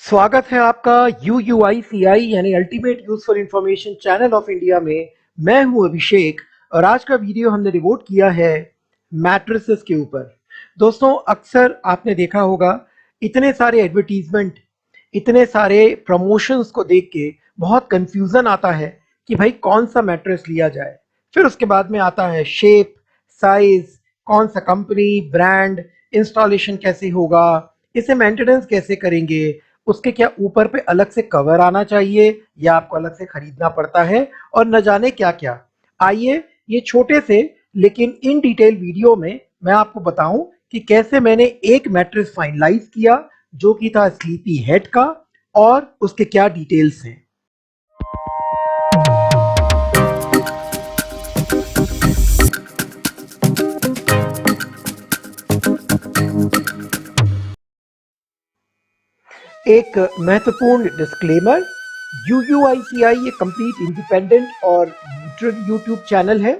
स्वागत है आपका UUICI यानी ultimate useful information channel of India में। मैं हूं अभिषेक और आज का वीडियो हमने डिवोट किया है मैट्रेसेस के ऊपर। दोस्तों, अक्सर आपने देखा होगा इतने सारे एडवर्टीजमेंट, इतने सारे प्रमोशंस को देख के बहुत कंफ्यूजन आता है कि भाई कौन सा मैट्रेस लिया जाए। फिर उसके बाद में आता है शेप, साइज, कौन सा कंपनी, ब्रांड, इंस्टॉलेशन कैसे होगा, इसे मेंटेनेंस कैसे करेंगे, उसके क्या ऊपर पे अलग से कवर आना चाहिए या आपको अलग से खरीदना पड़ता है, और न जाने क्या क्या। आइए ये छोटे से लेकिन इन डिटेल वीडियो में मैं आपको बताऊं कि कैसे मैंने एक मैट्रेस फाइनलाइज किया जो कि था स्लीपी हेड का, और उसके क्या डिटेल्स हैं। एक महत्वपूर्ण डिस्क्लेमर, UUICI ये कंप्लीट इंडिपेंडेंट और न्यूट्रल यूट्यूब चैनल है।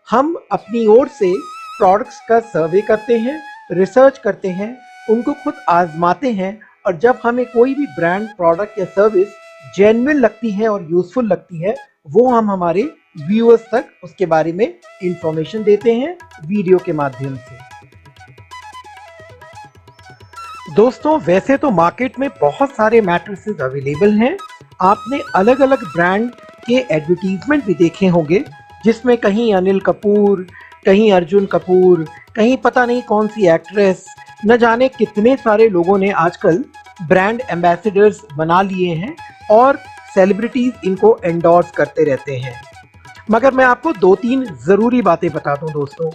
हम अपनी ओर से प्रोडक्ट्स का सर्वे करते हैं, रिसर्च करते हैं, उनको खुद आजमाते हैं, और जब हमें कोई भी ब्रांड, प्रोडक्ट या सर्विस जेन्युइन लगती है और यूजफुल लगती है, वो हम हमारे व्यूअर्स तक उसके बारे में इंफॉर्मेशन देते हैं वीडियो के माध्यम से। दोस्तों, वैसे तो मार्केट में बहुत सारे मैट्रेसेस अवेलेबल हैं। आपने अलग अलग ब्रांड के एडवर्टीजमेंट भी देखे होंगे, जिसमें कहीं अनिल कपूर, कहीं अर्जुन कपूर, कहीं पता नहीं कौन सी एक्ट्रेस, न जाने कितने सारे लोगों ने आजकल ब्रांड एम्बेसडर्स बना लिए हैं और सेलिब्रिटीज इनको एंडोर्स करते रहते हैं। मगर मैं आपको दो तीन ज़रूरी बातें बता दूं दोस्तों।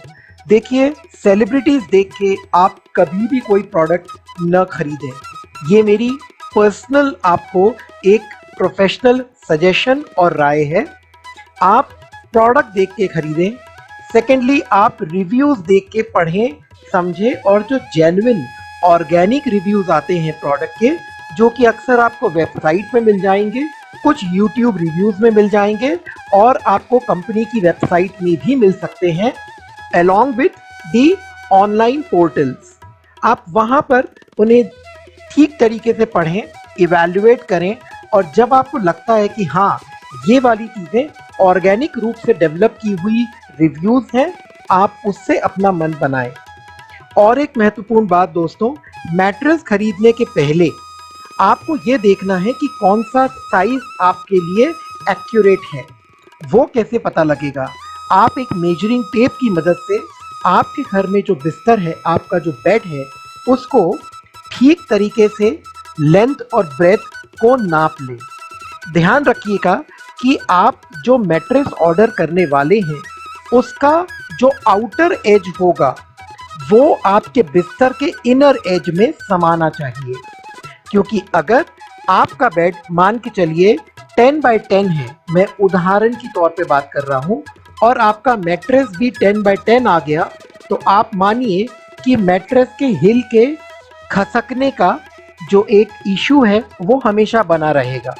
देखिए, सेलिब्रिटीज देख के आप कभी भी कोई प्रोडक्ट न खरीदें। ये मेरी पर्सनल आपको एक प्रोफेशनल सजेशन और राय है। आप प्रोडक्ट देख के खरीदें। सेकेंडली, आप रिव्यूज देख के पढ़ें, समझें, और जो जेन्युइन ऑर्गेनिक रिव्यूज आते हैं प्रोडक्ट के, जो कि अक्सर आपको वेबसाइट में मिल जाएंगे, कुछ यूट्यूब रिव्यूज में मिल जाएंगे, और आपको कंपनी की वेबसाइट में भी मिल सकते हैं, along with the online portals. आप वहां पर उन्हें ठीक तरीके से पढ़ें, इवैल्यूएट करें, और जब आपको लगता है कि हाँ, ये वाली चीज़ें ऑर्गेनिक रूप से डेवलप की हुई रिव्यूज़ हैं, आप उससे अपना मन बनाएं। और एक महत्वपूर्ण बात दोस्तों, मैट्रेस खरीदने के पहले आपको ये देखना है कि कौन सा साइज आपके लिए एक्यूरेट है। वो कैसे पता लगेगा? आप एक मेजरिंग टेप की मदद से आपके घर में जो बिस्तर है, आपका जो बेड है, उसको ठीक तरीके से लेंथ और ब्रेथ को नाप लें। ध्यान रखिएगा कि आप जो मैट्रेस ऑर्डर करने वाले हैं, उसका जो आउटर एज होगा वो आपके बिस्तर के इनर एज में समाना चाहिए। क्योंकि अगर आपका बेड मान के चलिए 10 बाय 10 है, मैं उदाहरण की तौर पे बात कर रहा हूँ, और आपका मैट्रेस भी 10 बाय 10 आ गया, तो आप मानिए कि मैट्रेस के हिल के खसकने का जो एक इशू है वो हमेशा बना रहेगा।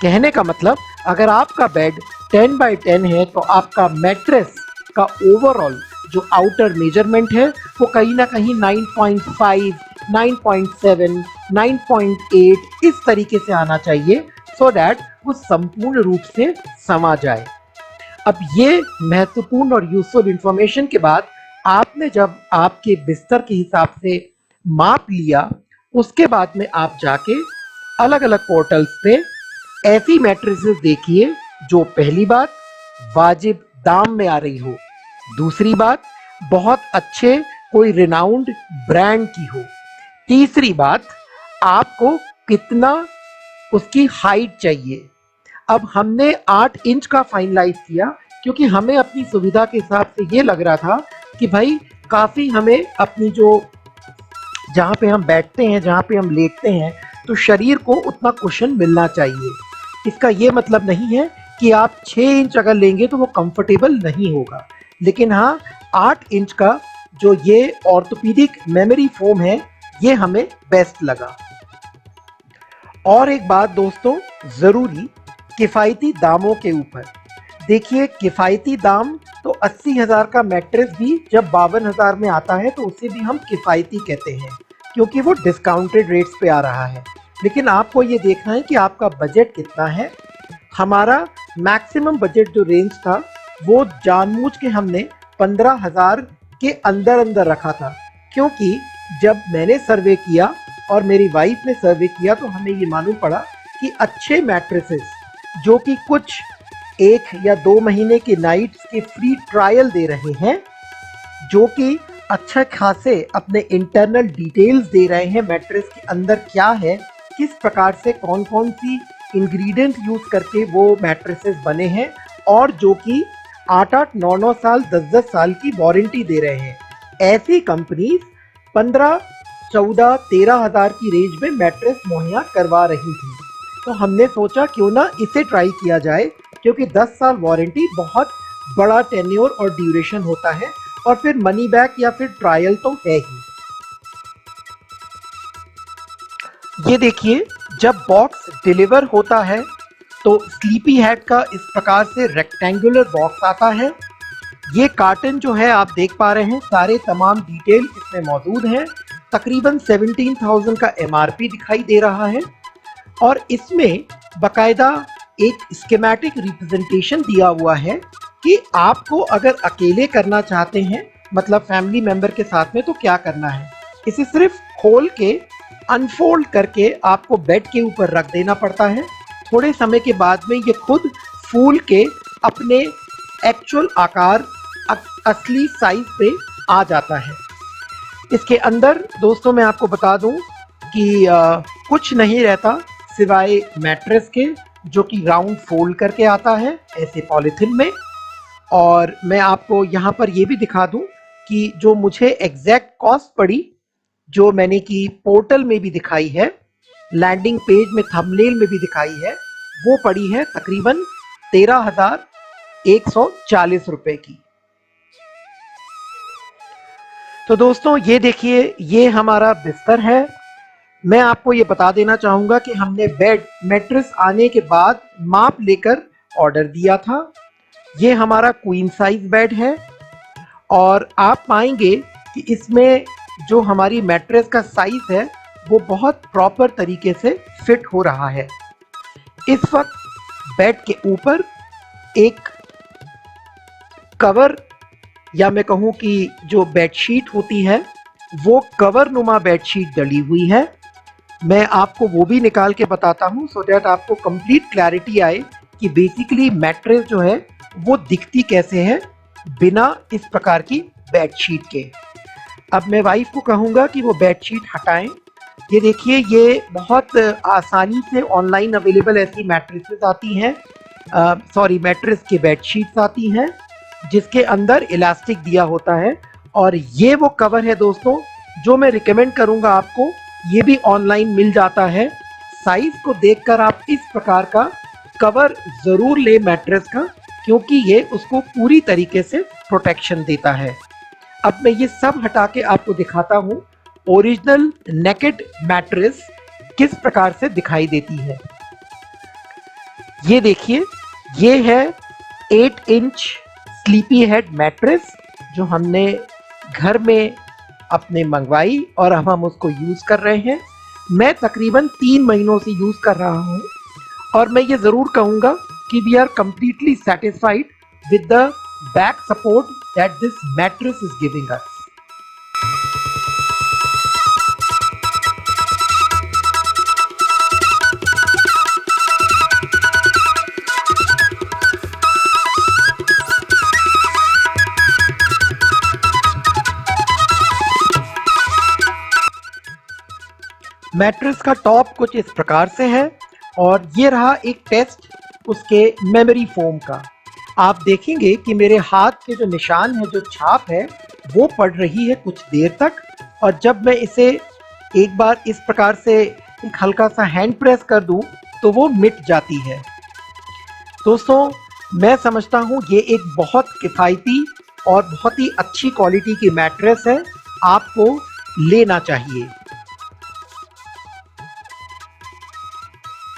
कहने का मतलब, अगर आपका बेड 10 बाय 10 है तो आपका मैट्रेस का ओवरऑल जो आउटर मेजरमेंट है वो कहीं ना कहीं 9.5, 9.7, 9.8 इस तरीके से आना चाहिए, सो दैट वो संपूर्ण रूप से समा जाए। अब ये महत्वपूर्ण और यूजफुल इंफॉर्मेशन के बाद आपने जब आपके बिस्तर के हिसाब से माप लिया, उसके बाद में आप जाके अलग अलग पोर्टल्स पे ऐसी मैट्रेसेस देखिए जो पहली बात वाजिब दाम में आ रही हो, दूसरी बात बहुत अच्छे कोई रिनाउंड ब्रांड की हो, तीसरी बात आपको कितना उसकी हाइट चाहिए। अब हमने 8 इंच का फाइनलाइज किया क्योंकि हमें अपनी सुविधा के हिसाब से ये लग रहा था कि भाई काफ़ी हमें अपनी जो जहाँ पे हम बैठते हैं, जहाँ पे हम लेटते हैं, तो शरीर को उतना कुशन मिलना चाहिए। इसका ये मतलब नहीं है कि आप 6 इंच अगर लेंगे तो वो कंफर्टेबल नहीं होगा, लेकिन हाँ, 8 इंच का जो ये ऑर्थोपेडिक मेमोरी फोम है, ये हमें बेस्ट लगा। और एक बात दोस्तों ज़रूरी, किफ़ायती दामों के ऊपर देखिए। किफ़ायती दाम तो 80,000 का मैट्रेस भी जब 52,000 में आता है तो उसे भी हम किफ़ायती कहते हैं, क्योंकि वो डिस्काउंटेड रेट्स पे आ रहा है। लेकिन आपको ये देखना है कि आपका बजट कितना है। हमारा मैक्सिमम बजट जो रेंज था वो जानबूझ के हमने 15,000 के अंदर अंदर रखा था, क्योंकि जब मैंने सर्वे किया और मेरी वाइफ ने सर्वे किया तो हमें ये मालूम पड़ा कि अच्छे मैट्रेसेस जो कि कुछ 1 या 2 महीने के नाइट्स के फ्री ट्रायल दे रहे हैं, जो कि अच्छा खासे अपने इंटरनल डिटेल्स दे रहे हैं मैट्रेस के अंदर क्या है, किस प्रकार से कौन कौन सी इंग्रेडिएंट यूज करके वो मैट्रेसेस बने हैं, और जो कि 8-8, 9-9 साल, 10-10 साल की वारंटी दे रहे हैं। ऐसी कंपनीज 15, 14, 13,000 की रेंज में मैट्रेस मुहैया करवा रही थी। तो हमने सोचा क्यों ना इसे ट्राई किया जाए, क्योंकि 10 साल वारंटी बहुत बड़ा टेन्योर और ड्यूरेशन होता है, और फिर मनी बैक या फिर ट्रायल तो है ही। ये देखिए, जब बॉक्स डिलीवर होता है तो स्लीपी हेड का इस प्रकार से रेक्टेंगुलर बॉक्स आता है। ये कार्टन जो है आप देख पा रहे हैं, सारे तमाम डिटेल इसमें मौजूद हैं। तकरीबन 17,000 का MRP दिखाई दे रहा है, और इसमें बकायदा एक स्कीमेटिक रिप्रेजेंटेशन दिया हुआ है कि आपको अगर अकेले करना चाहते हैं, मतलब फैमिली मेंबर के साथ में, तो क्या करना है। इसे सिर्फ खोल के अनफोल्ड करके आपको बेड के ऊपर रख देना पड़ता है। थोड़े समय के बाद में ये खुद फूल के अपने एक्चुअल आकार, असली साइज पे आ जाता है। इसके अंदर दोस्तों मैं आपको बता दूं कि कुछ नहीं रहता सिवाय मैट्रेस के, जो कि राउंड फोल्ड करके आता है ऐसे पॉलिथिन में। और मैं आपको यहाँ पर ये भी दिखा दूं कि जो मुझे एग्जैक्ट कॉस्ट पड़ी, जो मैंने की पोर्टल में भी दिखाई है, लैंडिंग पेज में, थंबनेल में भी दिखाई है, वो पड़ी है तकरीबन 13,140 रुपए की। तो दोस्तों ये देखिए, ये हमारा बिस्तर है। मैं आपको ये बता देना चाहूंगा कि हमने बेड मैट्रेस आने के बाद माप लेकर ऑर्डर दिया था। ये हमारा क्वीन साइज बेड है, और आप पाएंगे कि इसमें जो हमारी मैट्रेस का साइज है वो बहुत प्रॉपर तरीके से फिट हो रहा है। इस वक्त बेड के ऊपर एक कवर, या मैं कहूं कि जो बेडशीट होती है वो कवर नुमा बेडशीट डली हुई है। मैं आपको वो भी निकाल के बताता हूं, सो दैट आपको कंप्लीट क्लैरिटी आए कि बेसिकली मैट्रेस जो है वो दिखती कैसे है बिना इस प्रकार की बेडशीट के। अब मैं वाइफ को कहूँगा कि वो बेडशीट हटाएं। ये देखिए, ये बहुत आसानी से ऑनलाइन अवेलेबल ऐसी मैट्रेसेस आती हैं, मैट्रेस के बेडशीट्स आती हैं, जिसके अंदर इलास्टिक दिया होता है। और ये वो कवर है दोस्तों जो मैं रिकमेंड करूँगा आपको, ये भी ऑनलाइन मिल जाता है। साइज को देखकर आप इस प्रकार का कवर ज़रूर ले मैट्रेस का, क्योंकि ये उसको पूरी तरीके से प्रोटेक्शन देता है। अब मैं ये सब हटा के आपको दिखाता हूँ ओरिजिनल नेकेड मैट्रेस किस प्रकार से दिखाई देती है। ये देखिए, ये है 8 इंच स्लीपी हेड मैट्रेस जो हमने घर में अपने मंगवाई, और अब हम उसको यूज़ कर रहे हैं। मैं तकरीबन 3 महीनों से यूज़ कर रहा हूँ, और मैं ये ज़रूर कहूँगा कि we are completely satisfied with the back support that this mattress is giving us. Mattress का टॉप कुछ इस प्रकार से है, और ये रहा एक टेस्ट उसके मेमोरी फोम का। आप देखेंगे कि मेरे हाथ के जो निशान है, जो छाप है, वो पड़ रही है कुछ देर तक, और जब मैं इसे एक बार इस प्रकार से एक हल्का सा हैंड प्रेस कर दूं तो वो मिट जाती है। दोस्तों मैं समझता हूँ ये एक बहुत किफ़ायती और बहुत ही अच्छी क्वालिटी की मैट्रेस है, आपको लेना चाहिए।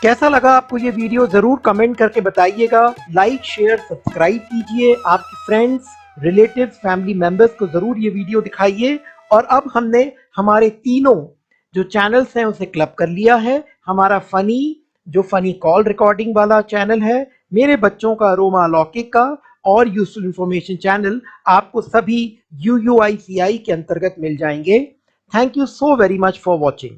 कैसा लगा आपको ये वीडियो ज़रूर कमेंट करके बताइएगा। लाइक, शेयर, सब्सक्राइब कीजिए। आपके फ्रेंड्स, रिलेटिव्स, फैमिली मेंबर्स को ज़रूर ये वीडियो दिखाइए। और अब हमने हमारे तीनों जो चैनल्स हैं उसे क्लब कर लिया है, हमारा फनी जो फनी कॉल रिकॉर्डिंग वाला चैनल है, मेरे बच्चों का रोमा लौकिक का और यूजफुल इंफॉर्मेशन चैनल आपको सभी UUICI के अंतर्गत मिल जाएंगे। Thank you so very much for watching.